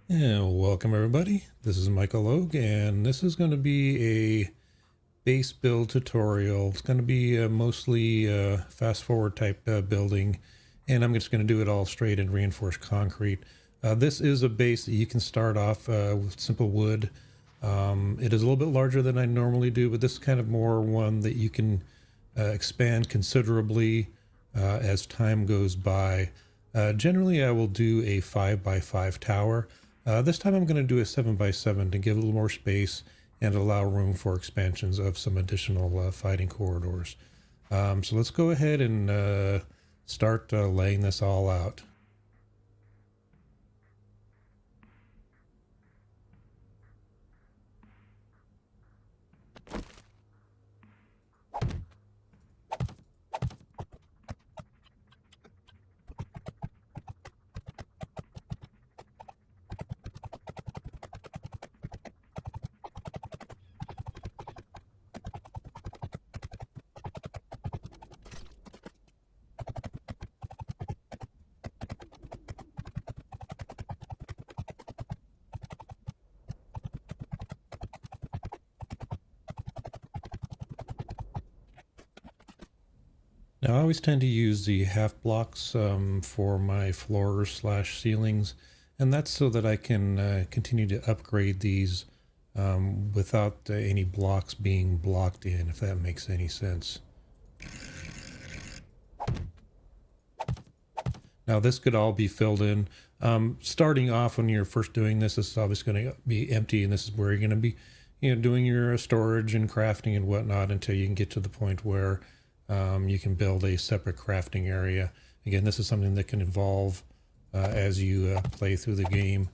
And welcome everybody. This is Michael Logue, and this is going to be a base build tutorial. It's going to be mostly fast forward type building, and I'm just going to do it all straight in reinforced concrete. This is a base that you can start off with simple wood. It is a little bit larger than I normally do, but this is kind of more one that you can expand considerably as time goes by. Generally, I will do a 5x5 tower. This time I'm going to do a 7x7 to give a little more space and allow room for expansions of some additional fighting corridors. So let's go ahead and start laying this all out. Now, I always tend to use the half blocks for my floors slash ceilings, and that's so that I can continue to upgrade these without any blocks being blocked in, if that makes any sense. Now, this could all be filled in. Starting off when you're first doing this, this is obviously going to be empty, and this is where you're going to be, doing your storage and crafting and whatnot until you can get to the point where you can build a separate crafting area. Again, this is something that can evolve as you play through the game,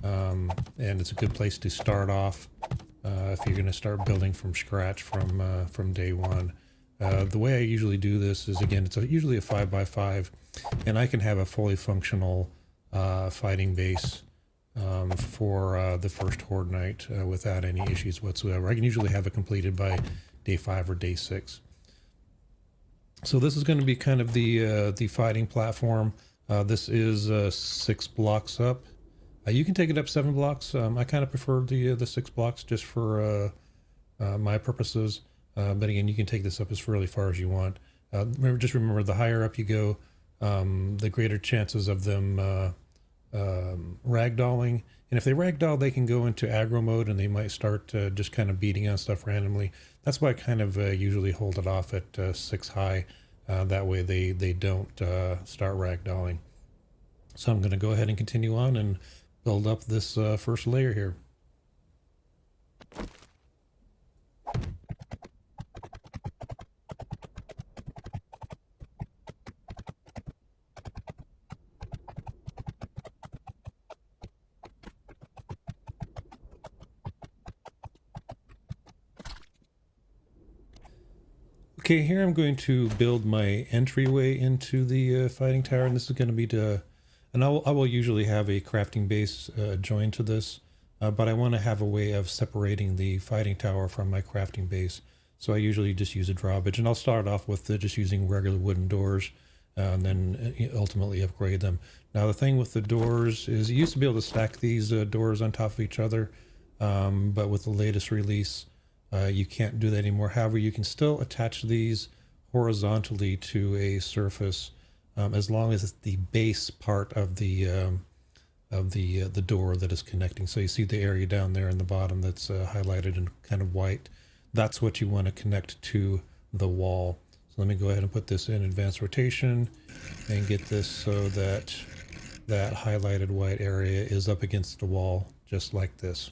and it's a good place to start off if you're going to start building from scratch from day one. The way I usually do this is, again, it's usually a 5x5, and I can have a fully functional fighting base for the first Horde night without any issues whatsoever. I can usually have it completed by day 5 or day 6. So this is going to be kind of the fighting platform. This is 6 blocks up. You can take it up 7 blocks. I kind of prefer the 6 blocks just for my purposes. But again, you can take this up as really far as you want. Remember, the higher up you go, the greater chances of them ragdolling. And if they ragdoll, they can go into aggro mode, and they might start just kind of beating on stuff randomly. That's why I kind of usually hold it off at 6 high. That way they don't start ragdolling. So I'm going to go ahead and continue on and build up this first layer here. Okay, here I'm going to build my entryway into the fighting tower, and this is going to be and I will usually have a crafting base joined to this, but I want to have a way of separating the fighting tower from my crafting base. So I usually just use a drawbridge, and I'll start off with just using regular wooden doors, and then ultimately upgrade them. Now the thing with the doors is you used to be able to stack these doors on top of each other, but with the latest release, you can't do that anymore. However, you can still attach these horizontally to a surface as long as it's the base part of the door that is connecting. So you see the area down there in the bottom that's highlighted in kind of white. That's what you want to connect to the wall. So let me go ahead and put this in advanced rotation and get this so that that highlighted white area is up against the wall, just like this.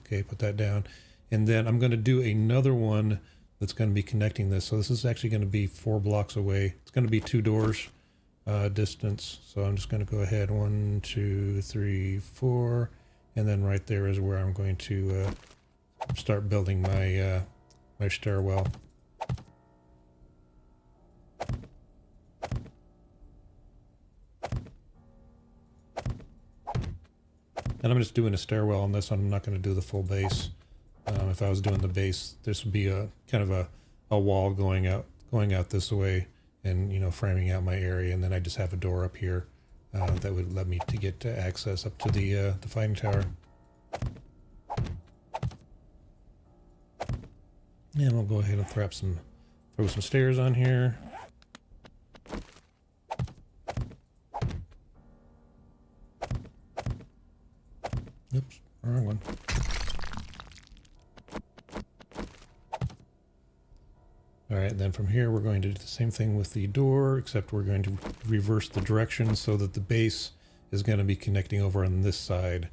Okay, put that down. And then I'm going to do another one that's going to be connecting this. So this is actually going to be 4 blocks away. It's going to be 2 doors distance. So I'm just going to go ahead 1, 2, 3, 4, and then right there is where I'm going to start building my my stairwell. And I'm just doing a stairwell on this one. I'm not going to do the full base. If I was doing the base, this would be a kind of a wall going out this way, and framing out my area, and then I just have a door up here that would let me to get access up to the fighting tower. And we'll go ahead and throw some stairs on here. Oops, wrong one. All right, then from here we're going to do the same thing with the door, except we're going to reverse the direction so that the base is going to be connecting over on this side.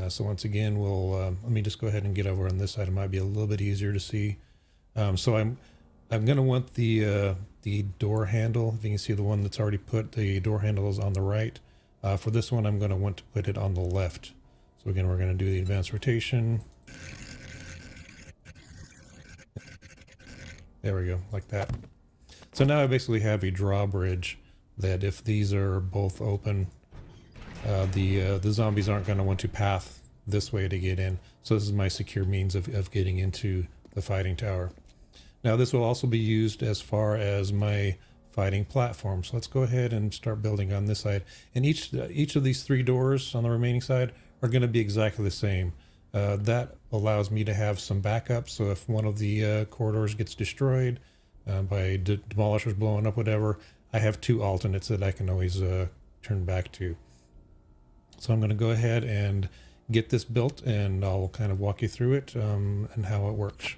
So once again, we'll let me just go ahead and get over on this side. It might be a little bit easier to see. So I'm going to want the door handle. If you can see the one that's already put, the door handle is on the right. For this one, I'm going to want to put it on the left. So again, we're going to do the advanced rotation. There we go, like that. So now I basically have a drawbridge that if these are both open, the zombies aren't going to want to path this way to get in. So this is my secure means of getting into the fighting tower. Now this will also be used as far as my fighting platform. So let's go ahead and start building on this side. And each of these 3 doors on the remaining side are going to be exactly the same. That allows me to have some backup. So if one of the corridors gets destroyed by demolishers blowing up, whatever, I have 2 alternates that I can always turn back to. So I'm going to go ahead and get this built, and I'll kind of walk you through it and how it works.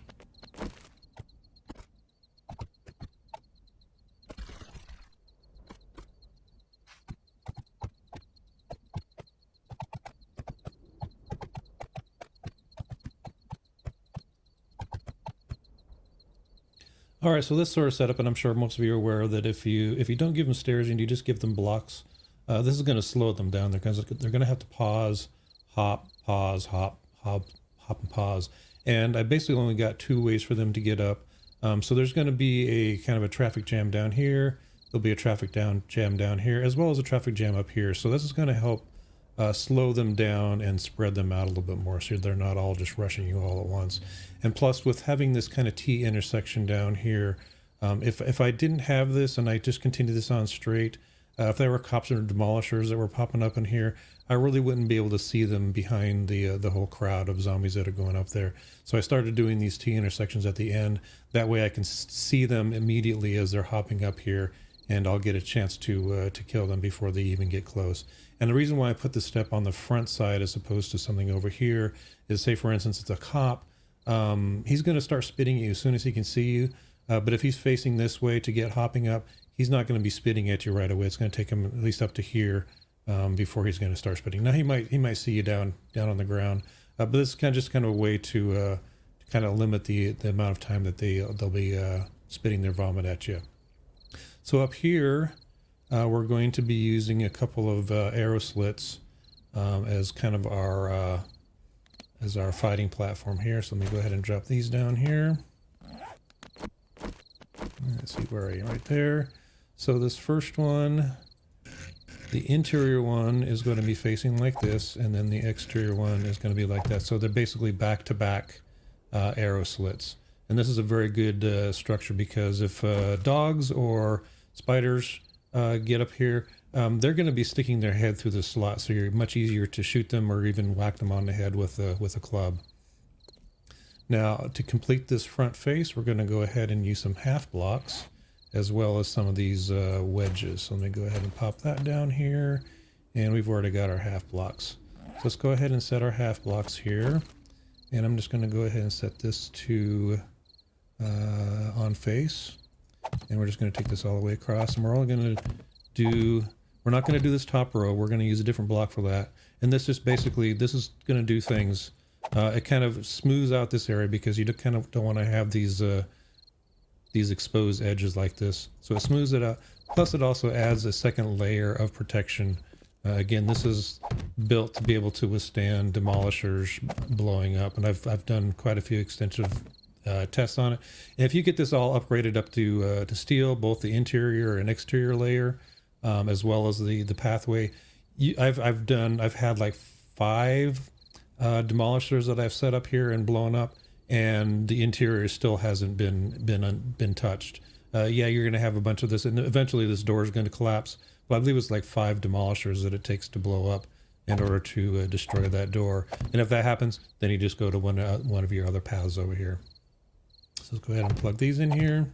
All right, so this sort of setup, and I'm sure most of you are aware that if you don't give them stairs and you just give them blocks, this is going to slow them down. They're going to have to pause, hop, pause, hop, hop, hop, and pause. And I basically only got 2 ways for them to get up. So there's going to be a kind of a traffic jam down here. There'll be a traffic jam down here, as well as a traffic jam up here. So this is going to help slow them down and spread them out a little bit more, so they're not all just rushing you all at once. And plus, with having this kind of T intersection down here, if I didn't have this and I just continued this on straight, if there were cops or demolishers that were popping up in here, I really wouldn't be able to see them behind the whole crowd of zombies that are going up there. So I started doing these T intersections at the end. That way I can see them immediately as they're hopping up here, and I'll get a chance to kill them before they even get close. And the reason why I put the step on the front side as opposed to something over here is, say for instance it's a cop, he's going to start spitting at you as soon as he can see you. But if he's facing this way to get hopping up, he's not going to be spitting at you right away. It's going to take him at least up to here before he's going to start spitting. Now he might see you down on the ground, but this is just kind of a way to kind of limit the amount of time that they'll be spitting their vomit at you. So up here, we're going to be using a couple of arrow slits as kind of our fighting platform here. So let me go ahead and drop these down here. Let's see, where are you? Right there. So this first one, the interior one is going to be facing like this, and then the exterior one is going to be like that. So they're basically back-to-back arrow slits. And this is a very good structure, because if dogs or spiders get up here, they're going to be sticking their head through the slot, so you're much easier to shoot them or even whack them on the head with a club. Now, to complete this front face, we're going to go ahead and use some half blocks, as well as some of these wedges. So let me go ahead and pop that down here, and we've already got our half blocks. So let's go ahead and set our half blocks here, and I'm just going to go ahead and set this to on face, and we're just going to take this all the way across, and we're only going to do, we're not going to do this top row, we're going to use a different block for that. And this is basically, this is going to do things, it kind of smooths out this area, because you kind of don't want to have these exposed edges like this. So it smooths it out, plus it also adds a second layer of protection. Again, this is built to be able to withstand demolishers blowing up, and I've done quite a few extensive tests on it. And if you get this all upgraded up to steel, both the interior and exterior layer, as well as the pathway, I've had like 5 demolishers that I've set up here and blown up, and the interior still hasn't been touched. Yeah, you're going to have a bunch of this, and eventually this door is going to collapse. But I believe it's like 5 demolishers that it takes to blow up in order to destroy that door. And if that happens, then you just go to one of your other paths over here. So let's go ahead and plug these in here,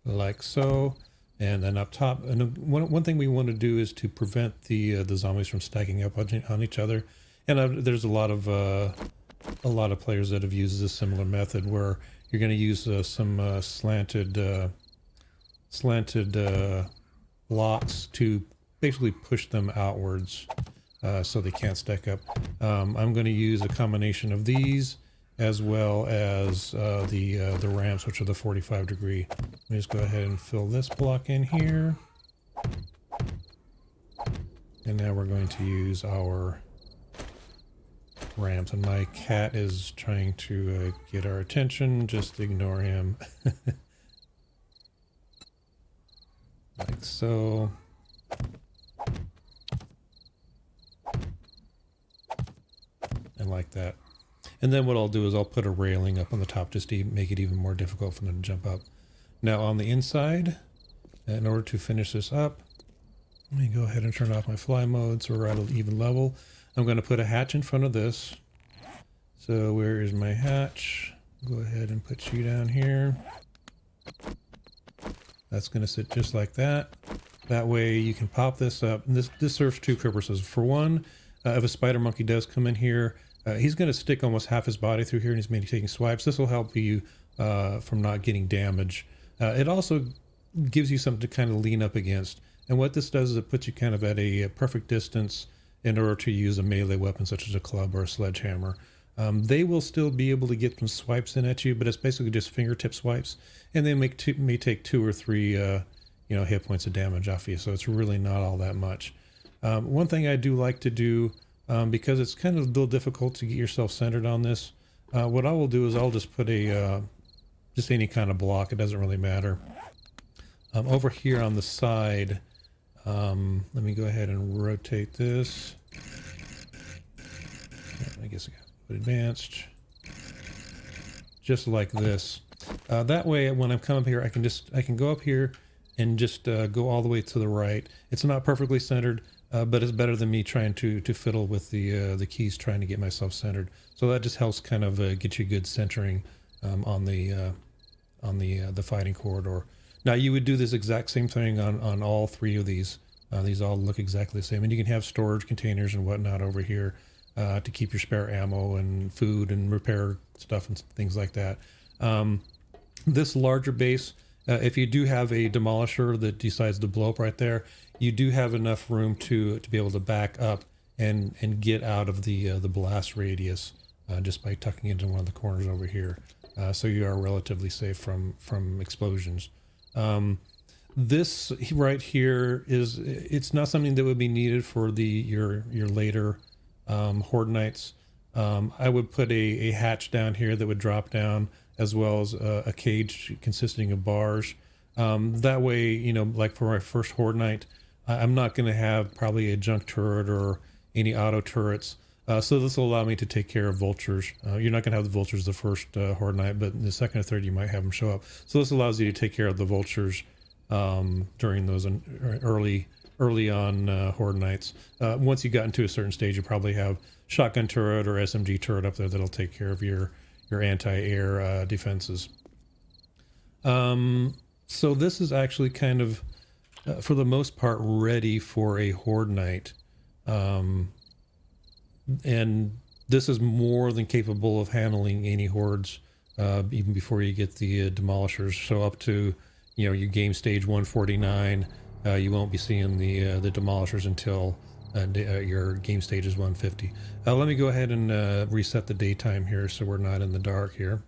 like so. And then up top, and one thing we want to do is to prevent the zombies from stacking up on each other. And there's a lot of players that have used this similar method where you're going to use some slanted blocks to basically push them outwards so they can't stack up. I'm going to use a combination of these as well as the ramps, which are the 45 degree. Let me just go ahead and fill this block in here. And now we're going to use our ramps. And my cat is trying to get our attention. Just ignore him. Like so. And like that. And then what I'll do is I'll put a railing up on the top just to make it even more difficult for them to jump up. Now on the inside, in order to finish this up, let me go ahead and turn off my fly mode so we're at an even level. I'm going to put a hatch in front of this. So where is my hatch? Go ahead and put you down here. That's going to sit just like that. That way you can pop this up. And this serves 2 purposes. For one, if a spider monkey does come in here, he's going to stick almost half his body through here and he's maybe taking swipes. This will help you from not getting damage. It also gives you something to kind of lean up against. And what this does is it puts you kind of at a perfect distance in order to use a melee weapon such as a club or a sledgehammer. They will still be able to get some swipes in at you, but it's basically just fingertip swipes. And they may take 2 or 3 hit points of damage off you. So it's really not all that much. One thing I do like to do, because it's kind of a little difficult to get yourself centered on this, what I will do is I'll just put just any kind of block. It doesn't really matter. Over here on the side, let me go ahead and rotate this. I guess I got to put advanced. Just like this. That way, when I'm coming up here, I can go up here and just go all the way to the right. It's not perfectly centered, but it's better than me trying to fiddle with the keys trying to get myself centered. So that just helps kind of get you good centering on the fighting corridor. Now you would do this exact same thing on all 3 of these. These all look exactly the same, and you can have storage containers and whatnot over here to keep your spare ammo and food and repair stuff and things like that. This larger base, if you do have a demolisher that decides to blow up right there, you do have enough room to be able to back up and get out of the blast radius just by tucking into one of the corners over here. So you are relatively safe from explosions. This right here it's not something that would be needed for your later Horde Nights. I would put a hatch down here that would drop down, as well as a cage consisting of bars. That way, like for my first Horde Night, I'm not going to have probably a junk turret or any auto turrets. So this will allow me to take care of vultures. You're not going to have the vultures the first Horde Night, but in the second or third, you might have them show up. So this allows you to take care of the vultures during those early on Horde Nights. Once you got into a certain stage, you probably have shotgun turret or SMG turret up there that'll take care of your anti-air defenses. So this is actually kind of, for the most part, ready for a Horde Night. And this is more than capable of handling any hordes, even before you get the demolishers. So up to, your game stage 149, you won't be seeing the demolishers until your game stage is 150. Let me go ahead and reset the daytime here so we're not in the dark here.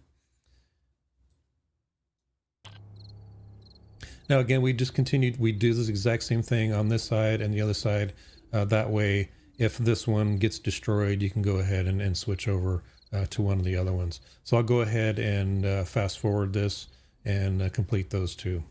Now again, we just continued, we do this exact same thing on this side and the other side. That way, if this one gets destroyed, you can go ahead and switch over to one of the other ones. So I'll go ahead and fast forward this and complete those 2.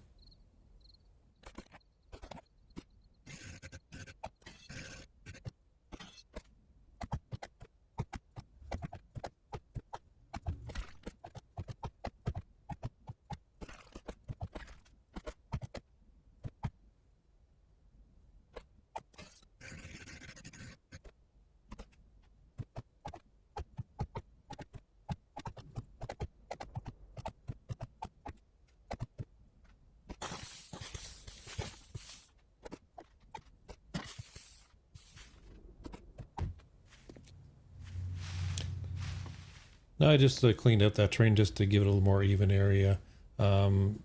Now I just cleaned up that terrain just to give it a little more even area. Um,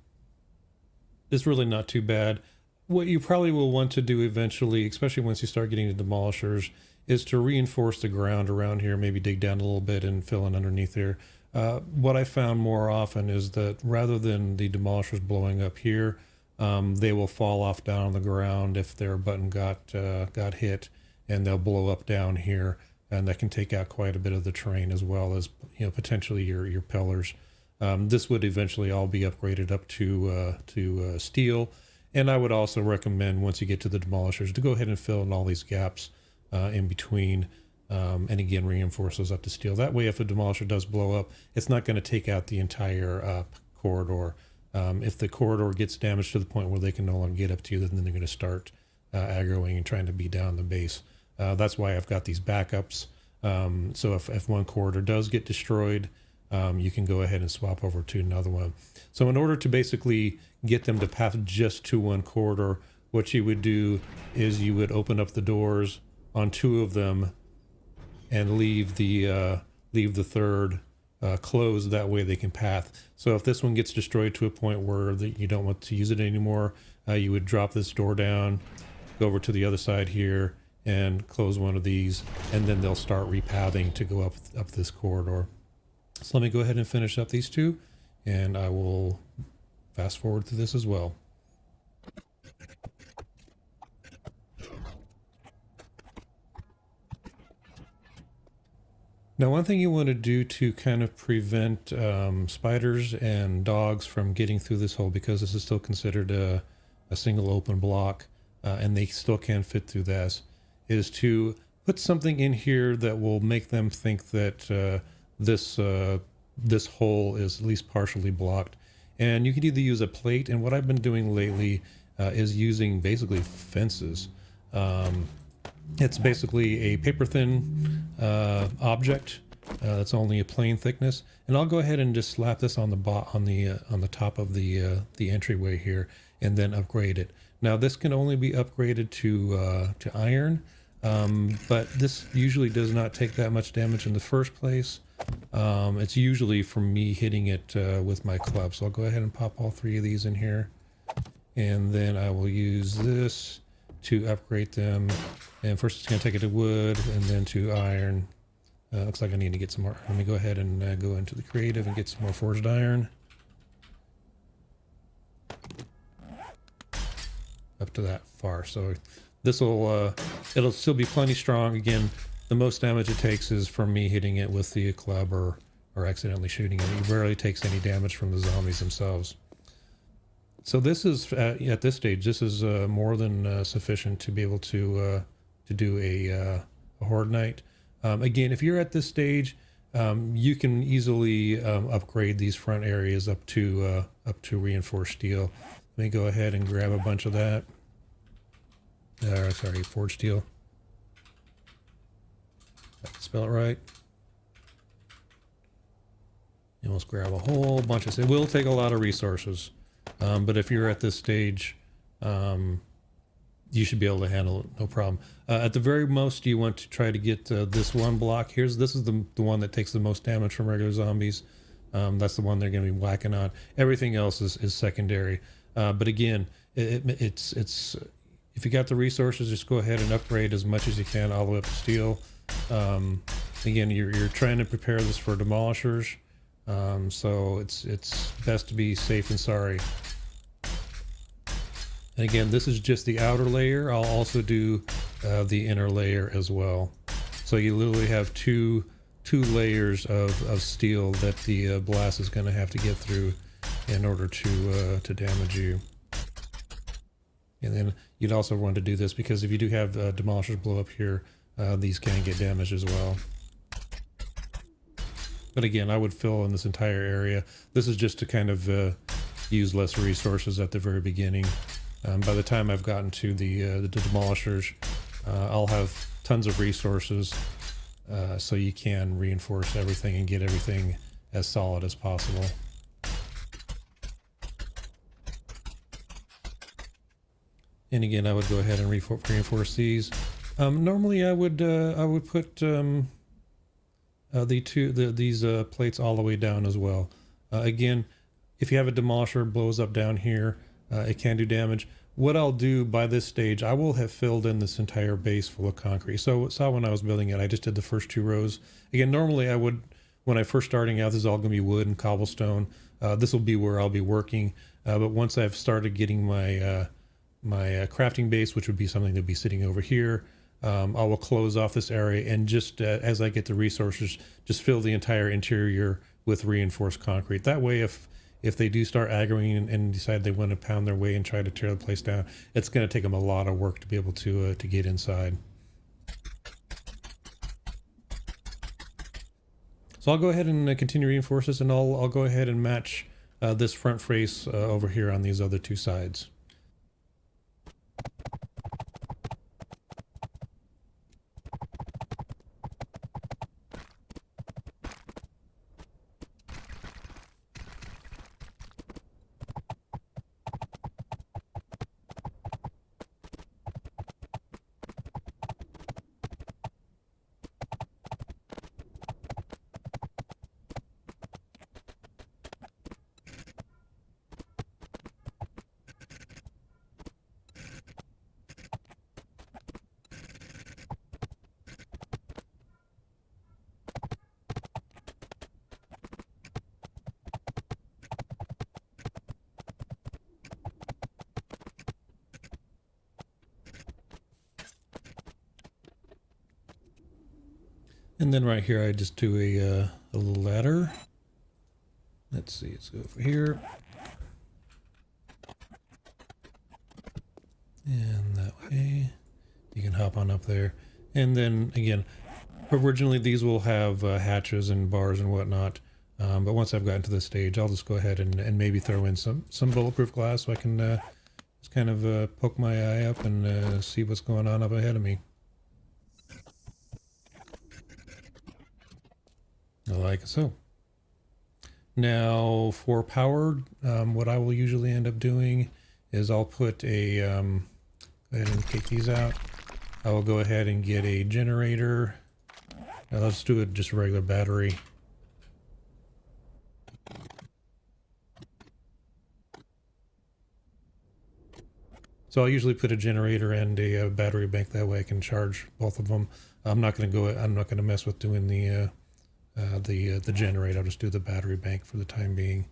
it's really not too bad. What you probably will want to do eventually, especially once you start getting to demolishers, is to reinforce the ground around here, maybe dig down a little bit and fill in underneath here. What I found more often is that rather than the demolishers blowing up here, they will fall off down on the ground if their button got hit, and they'll blow up down here, and that can take out quite a bit of the terrain as well as potentially your pillars. This would eventually all be upgraded up to steel, and I would also recommend once you get to the demolishers to go ahead and fill in all these gaps in between. And again, reinforce those up to steel. That way, if a demolisher does blow up, it's not going to take out the entire corridor. If the corridor gets damaged to the point where they can no longer get up to you, then they're going to start aggroing and trying to beat down the base. That's why I've got these backups. So if one corridor does get destroyed, you can go ahead and swap over to another one. So in order to basically get them to path just to one corridor, what you would do is you would open up the doors on two of them and leave the third closed. That way they can path. So if this one gets destroyed to a point where you don't want to use it anymore, you would drop this door down, go over to the other side here, and close one of these, and then they'll start repathing to go up this corridor. So let me go ahead and finish up these two, and I will fast forward to this as well. Now, one thing you want to do to kind of prevent spiders and dogs from getting through this hole, because this is still considered a single open block, and they still can't fit through this, is to put something in here that will make them think that this hole is at least partially blocked. And you can either use a plate, and what I've been doing lately is using basically fences. It's basically a paper thin object that's only a plain thickness, and I'll go ahead and just slap this on the top of the entryway here, and then upgrade it. Now this can only be upgraded to iron, but this usually does not take that much damage in the first place. It's usually from me hitting it with my club. So I'll go ahead and pop all three of these in here, and then I will use this to upgrade them. And first it's going to take it to wood and then to iron. Looks like I need to get some more. Let me go ahead and go into the creative and get some more forged iron. Up to that far. So this will, it'll still be plenty strong. Again, the most damage it takes is from me hitting it with the club or accidentally shooting it. It rarely takes any damage from the zombies themselves. So this is, at this stage, this is more than sufficient to be able to do a Horde Night. Again, if you're at this stage, you can easily upgrade these front areas up to reinforced steel. Let me go ahead and grab a bunch of that. Sorry, forged steel. I can spell it right. And let's grab a whole bunch of. It will take a lot of resources, but if you're at this stage, you should be able to handle it, no problem. At the very most, you want to try to get this one block. This is the one that takes the most damage from regular zombies. That's the one they're going to be whacking on. Everything else is secondary. But again, it's if you got the resources, just go ahead and upgrade as much as you can all the way up to steel. Again, you're trying to prepare this for demolishers, so it's best to be safe and sorry. And again, this is just the outer layer. I'll also do the inner layer as well. So you literally have two layers of steel that the blast is going to have to get through in order to damage you. And then you'd also want to do this because if you do have demolishers blow up here, these can get damaged as well. But again, I would fill in this entire area. This is just to kind of use less resources at the very beginning. By the time I've gotten to the demolishers, I'll have tons of resources, so you can reinforce everything and get everything as solid as possible. And again, I would go ahead and reinforce these. Normally, I would put these plates all the way down as well. Again, if you have a demolisher blows up down here, it can do damage. What I'll do by this stage, I will have filled in this entire base full of concrete. So saw when I was building it, I just did the first 2 rows. Again, normally I would, when I first starting out, this is all going to be wood and cobblestone. This will be where I'll be working. But once I've started getting my crafting base, which would be something to be sitting over here, I will close off this area and just as I get the resources, just fill the entire interior with reinforced concrete. That way, if they do start aggroing and decide they want to pound their way and try to tear the place down, it's going to take them a lot of work to be able to get inside. So I'll go ahead and continue reinforce this, and I'll go ahead and match this front face over here on these other 2 sides. And then right here, I just do a little ladder. Let's see, let's go over here. And that way, you can hop on up there. And then again, originally these will have hatches and bars and whatnot. But once I've gotten to this stage, I'll just go ahead and maybe throw in some bulletproof glass so I can just kind of poke my eye up and see what's going on up ahead of me. Like so. Now for power, what I will usually end up doing is I'll put a, go ahead and take these out. I will go ahead and get a generator. Now let's do it just a regular battery. So I'll usually put a generator and a battery bank, that way I can charge both of them. I'm not going to mess with doing the generator. I'll just do the battery bank for the time being.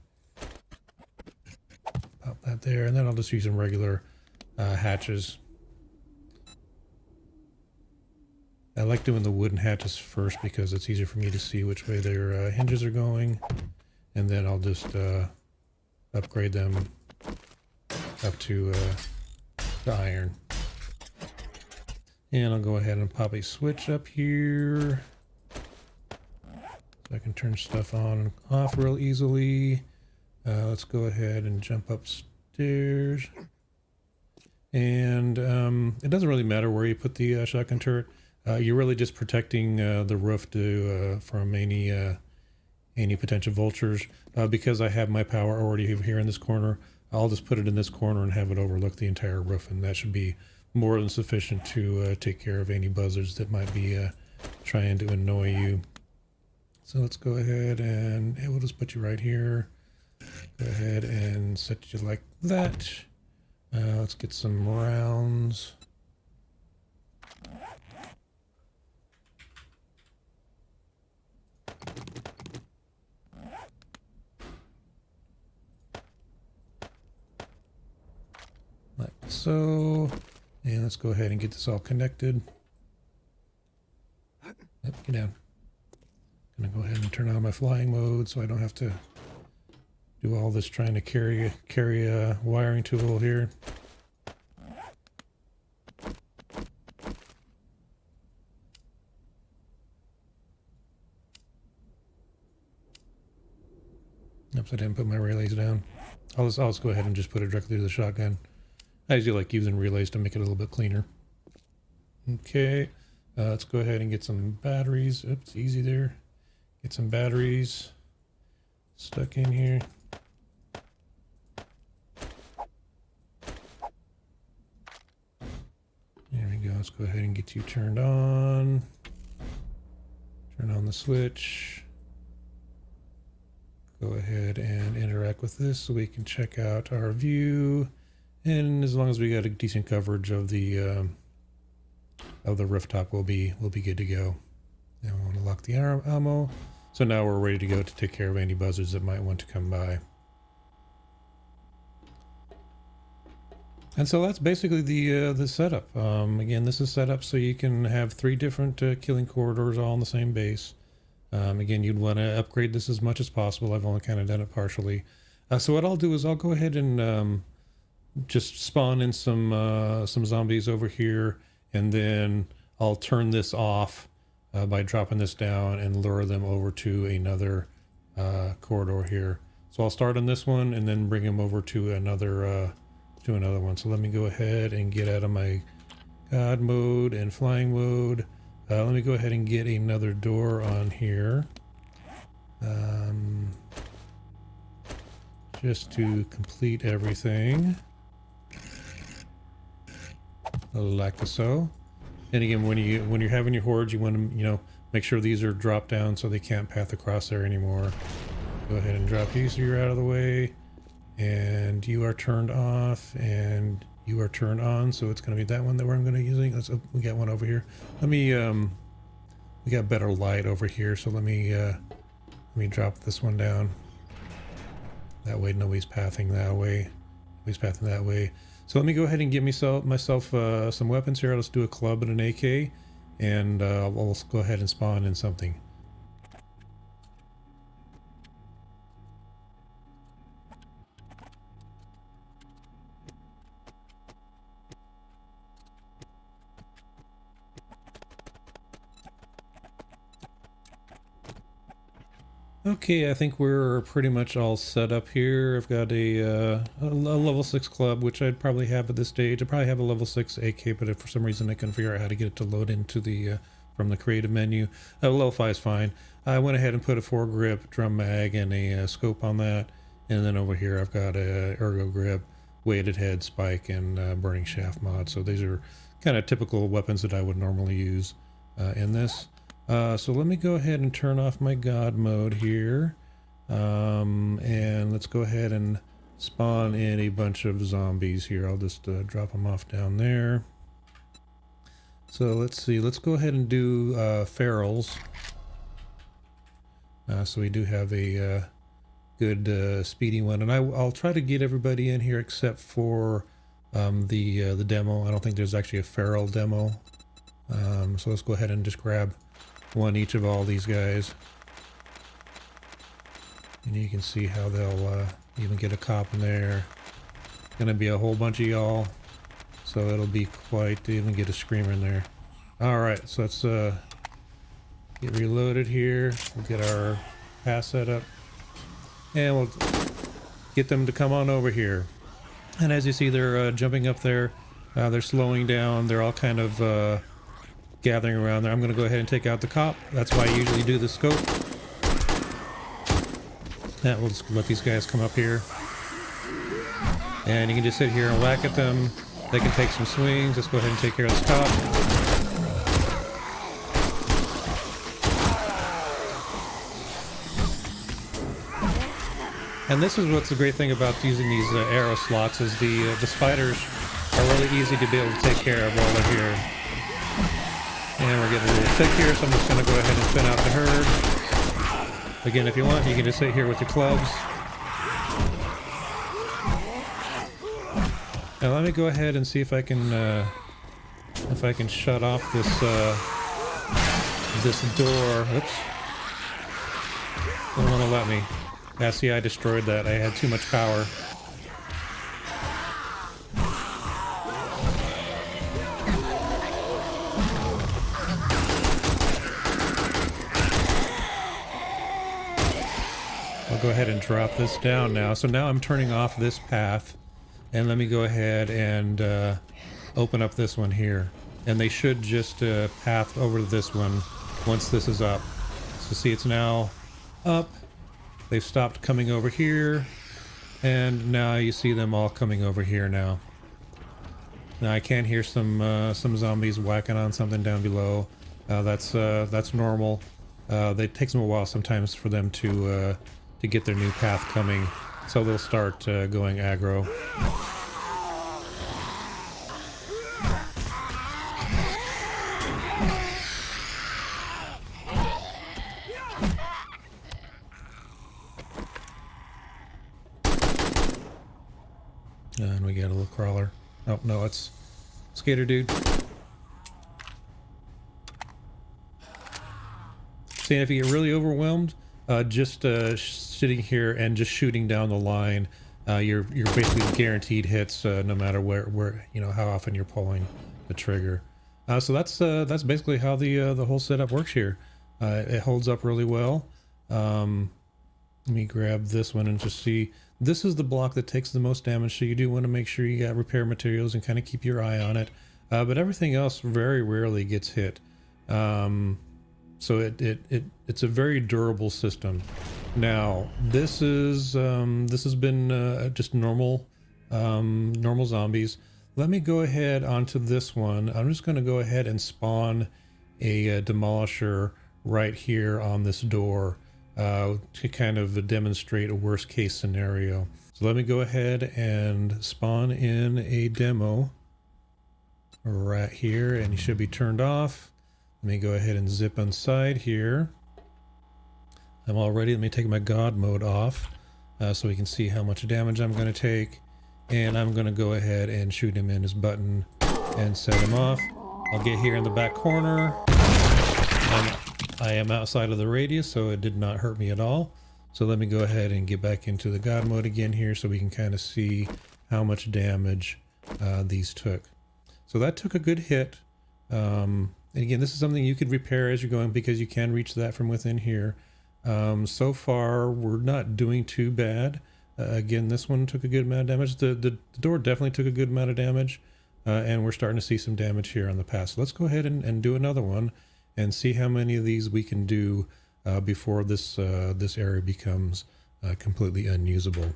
Pop that there, and then I'll just use some regular hatches. I like doing the wooden hatches first because it's easier for me to see which way their hinges are going, and then I'll just upgrade them up to iron. And I'll go ahead and pop a switch up here. I can turn stuff on and off real easily. Let's go ahead and jump upstairs. And it doesn't really matter where you put the shotgun turret. You're really just protecting the roof from any potential vultures. Because I have my power already here in this corner, I'll just put it in this corner and have it overlook the entire roof, and that should be more than sufficient to take care of any buzzards that might be trying to annoy you. So let's go ahead and we'll just put you right here. Go ahead and set you like that. Let's get some rounds. Like so. And let's go ahead and get this all connected. Yep, get down. Gonna go ahead and turn on my flying mode so I don't have to do all this trying to carry a wiring tool here. Oops, I didn't put my relays down. I'll just go ahead and just put it directly to the shotgun. I usually like using relays to make it a little bit cleaner. Okay, let's go ahead and get some batteries. Oops, easy there. Get some batteries stuck in here. There we go. Let's go ahead and get you turned on. Turn on the switch. Go ahead and interact with this so we can check out our view. And as long as we got a decent coverage of the rooftop, we'll be good to go. Now we want to lock the ammo. So now we're ready to go to take care of any buzzards that might want to come by. And so that's basically the setup. Again, this is set up so you can have 3 different killing corridors all on the same base. Again, you'd want to upgrade this as much as possible. I've only kind of done it partially. So what I'll do is I'll go ahead and just spawn in some zombies over here, and then I'll turn this off by dropping this down and lure them over to another corridor here. So I'll start on this one and then bring them over to another one. So let me go ahead and get out of my God mode and flying mode. Let me go ahead and get another door on here. Just to complete everything. Like so. And again, when you're having your hordes, you want to, make sure these are dropped down so they can't path across there anymore. Go ahead and drop these so you're out of the way. And you are turned off and you are turned on, so it's going to be that one that we're going to be using. We got one over here. Let me we got better light over here, so let me drop this one down. That way nobody's pathing that way. Nobody's pathing that way. So let me go ahead and get myself some weapons here. Let's do a club and an AK, and we'll go ahead and spawn in something. Okay, I think we're pretty much all set up here. I've got a level 6 club, which I'd probably have at this stage. I probably have a level 6 AK, but if for some reason I couldn't figure out how to get it to load into the from the creative menu. Level 5 is fine. I went ahead and put a 4-grip drum mag and a scope on that. And then over here I've got a ergo grip, weighted head, spike, and burning shaft mod. So these are kind of typical weapons that I would normally use in this. So let me go ahead and turn off my God mode here, and let's go ahead and spawn in a bunch of zombies here. I'll just drop them off down there. So let's see, let's go ahead and do ferals. So we do have a good speedy one, and I'll try to get everybody in here except for the demo. I don't think there's actually a feral demo. So let's go ahead and just grab one each of all these guys, and you can see how they'll even get a cop in there. Gonna be a whole bunch of y'all, so it'll be quite to even get a screamer in there. All right, so let's get reloaded here. We'll get our pass set up, and we'll get them to come on over here. And as you see, they're jumping up there. They're slowing down. They're all kind of gathering around there. I'm going to go ahead and take out the cop. That's why I usually do the scope. Now we'll just let these guys come up here. And you can just sit here and whack at them. They can take some swings. Let's go ahead and take care of this cop. And this is what's the great thing about using these arrow slots is the spiders are really easy to be able to take care of while they're here. And we're getting a little thick here, so I'm just going to go ahead and thin out the herd. Again, if you want, you can just sit here with your clubs. Now let me go ahead and see if I can shut off this this door. Oops. Don't want to let me. Yeah, see, I destroyed that. I had too much power. Go ahead and drop this down now. So now I'm turning off this path, and let me go ahead and open up this one here, and they should just path over to this one once this is up. So see, it's now up. They've stopped coming over here, and now you see them all coming over here now. Now I can hear some zombies whacking on something down below. That's normal. it takes them a while sometimes for them to get their new path coming, so they'll start going aggro. And we got a little crawler. Oh no, it's Skater Dude. See, if you get really overwhelmed, just sitting here and just shooting down the line, you're basically guaranteed hits, no matter where you know how often you're pulling the trigger. So that's basically how the whole setup works here. It holds up really well. Let me grab this one and just see. This is the block that takes the most damage, so you do want to make sure you got repair materials and kind of keep your eye on it. But everything else very rarely gets hit. So it's a very durable system. Now this has been just normal zombies. Let me go ahead onto this one. I'm just going to go ahead and spawn a demolisher right here on this door to kind of demonstrate a worst case scenario. So let me go ahead and spawn in a demo right here, and he should be turned off. Let me go ahead and zip inside here. I'm all ready. Let me take my God mode off so we can see how much damage I'm going to take. And I'm going to go ahead and shoot him in his button and set him off. I'll get here in the back corner. I am outside of the radius, so it did not hurt me at all. So let me go ahead and get back into the God mode again here so we can kind of see how much damage these took. So that took a good hit. And again, this is something you could repair as you're going because you can reach that from within here. So far, we're not doing too bad. Again, this one took a good amount of damage. The door definitely took a good amount of damage. And we're starting to see some damage here on the pass. So let's go ahead and do another one and see how many of these we can do before this area becomes completely unusable.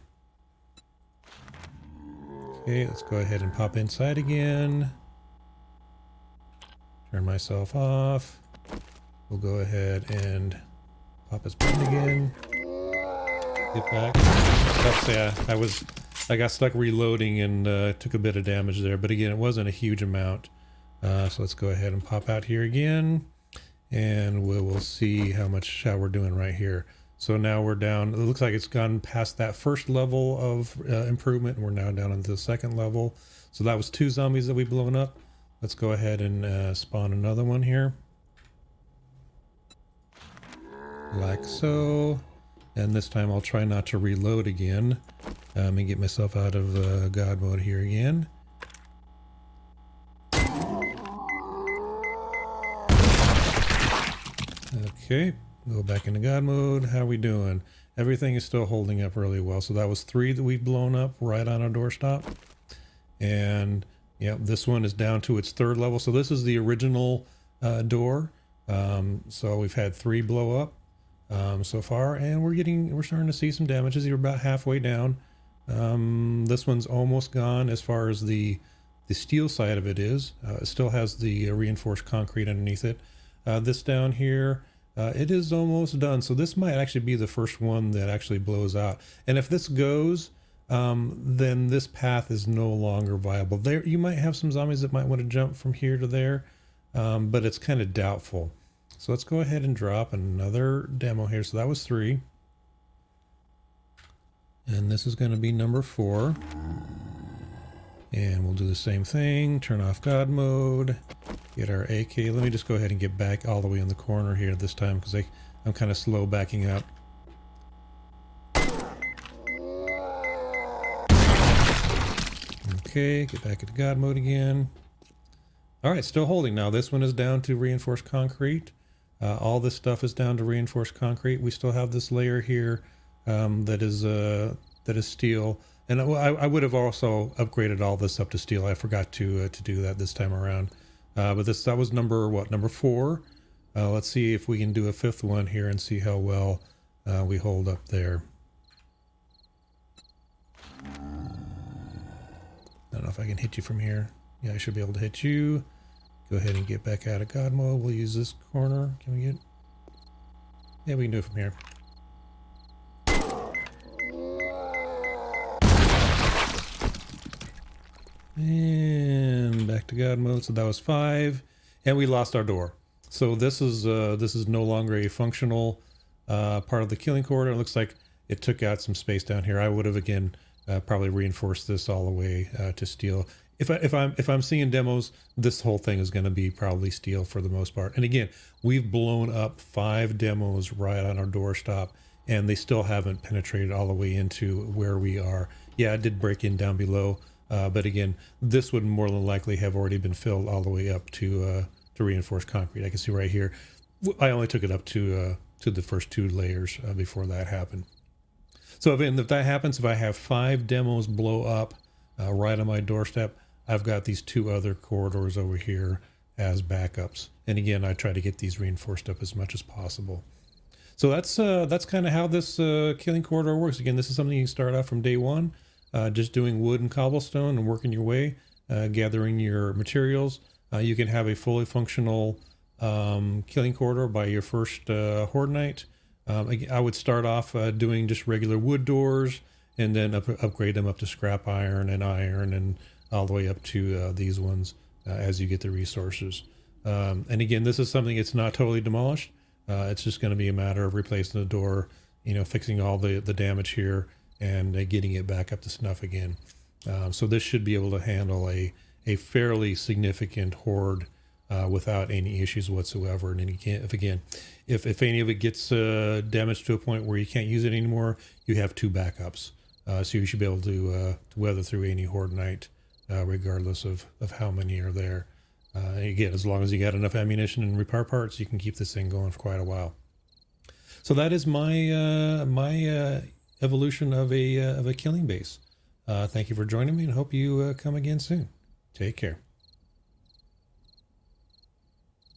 Okay, let's go ahead and pop inside again. Turn myself off. We'll go ahead and pop his button again. Get back. I got stuck reloading and took a bit of damage there, but again, it wasn't a huge amount. So let's go ahead and pop out here again, and we'll see how we're doing right here. So now we're down. It looks like it's gone past that first level of improvement, and we're now down into the second level. So that was 2 zombies that we've blown up. Let's go ahead and spawn another one here. Like so. And this time I'll try not to reload again. And get myself out of God mode here again. Okay, go back into God mode. How are we doing? Everything is still holding up really well. So that was 3 that we've blown up right on our doorstop. And yeah, this one is down to its 3rd level. So this is the original door. So we've had 3 blow up so far, and we're starting to see some damages. You're about halfway down. This one's almost gone as far as the steel side of it is. It still has the reinforced concrete underneath it. This down here, it is almost done. So this might actually be the first one that actually blows out. And if this goes, then this path is no longer viable. There, you might have some zombies that might want to jump from here to there, but it's kind of doubtful. So let's go ahead and drop another demo here. So that was 3. And this is going to be number 4. And we'll do the same thing. Turn off God mode. Get our AK. Let me just go ahead and get back all the way in the corner here this time because I'm kind of slow backing up. Okay, get back into God mode again. All right, still holding now. This one is down to reinforced concrete. All this stuff is down to reinforced concrete. We still have this layer here that is steel. And I would have also upgraded all this up to steel. I forgot to do that this time around. But that was number 4. Let's see if we can do a 5th one here and see how well we hold up there. I don't know if I can hit you from here. Yeah, I should be able to hit you. Go ahead and get back out of God mode. We'll use this corner. Can we get? Yeah, we can do it from here. And back to God mode. So that was 5, and we lost our door. So this is no longer a functional part of the killing corridor. It looks like it took out some space down here. I would have again probably reinforced this all the way to steel. If I'm seeing demos, this whole thing is going to be probably steel for the most part. And again, we've blown up 5 demos right on our doorstop, and they still haven't penetrated all the way into where we are. Yeah, it did break in down below. But again, this would more than likely have already been filled all the way up to reinforced concrete. I can see right here, I only took it up to the first 2 layers before that happened. So if that happens, if I have 5 demos blow up right on my doorstep, I've got these 2 other corridors over here as backups. And again, I try to get these reinforced up as much as possible. So that's kind of how this killing corridor works. Again, this is something you can start off from day 1. Just doing wood and cobblestone and working your way, gathering your materials. You can have a fully functional killing corridor by your first horde night. I would start off doing just regular wood doors, and then upgrade them up to scrap iron and all the way up to these ones as you get the resources. And again, this is something, it's not totally demolished. It's just going to be a matter of replacing the door, fixing all the damage here, and getting it back up to snuff again. So this should be able to handle a fairly significant horde without any issues whatsoever. And if any of it gets damaged to a point where you can't use it anymore, you have 2 backups. So you should be able to weather through any horde night, regardless of how many are there. Again, as long as you got enough ammunition and repair parts, you can keep this thing going for quite a while. So that is my evolution of a killing base. Thank you for joining me, and hope you come again soon. Take care.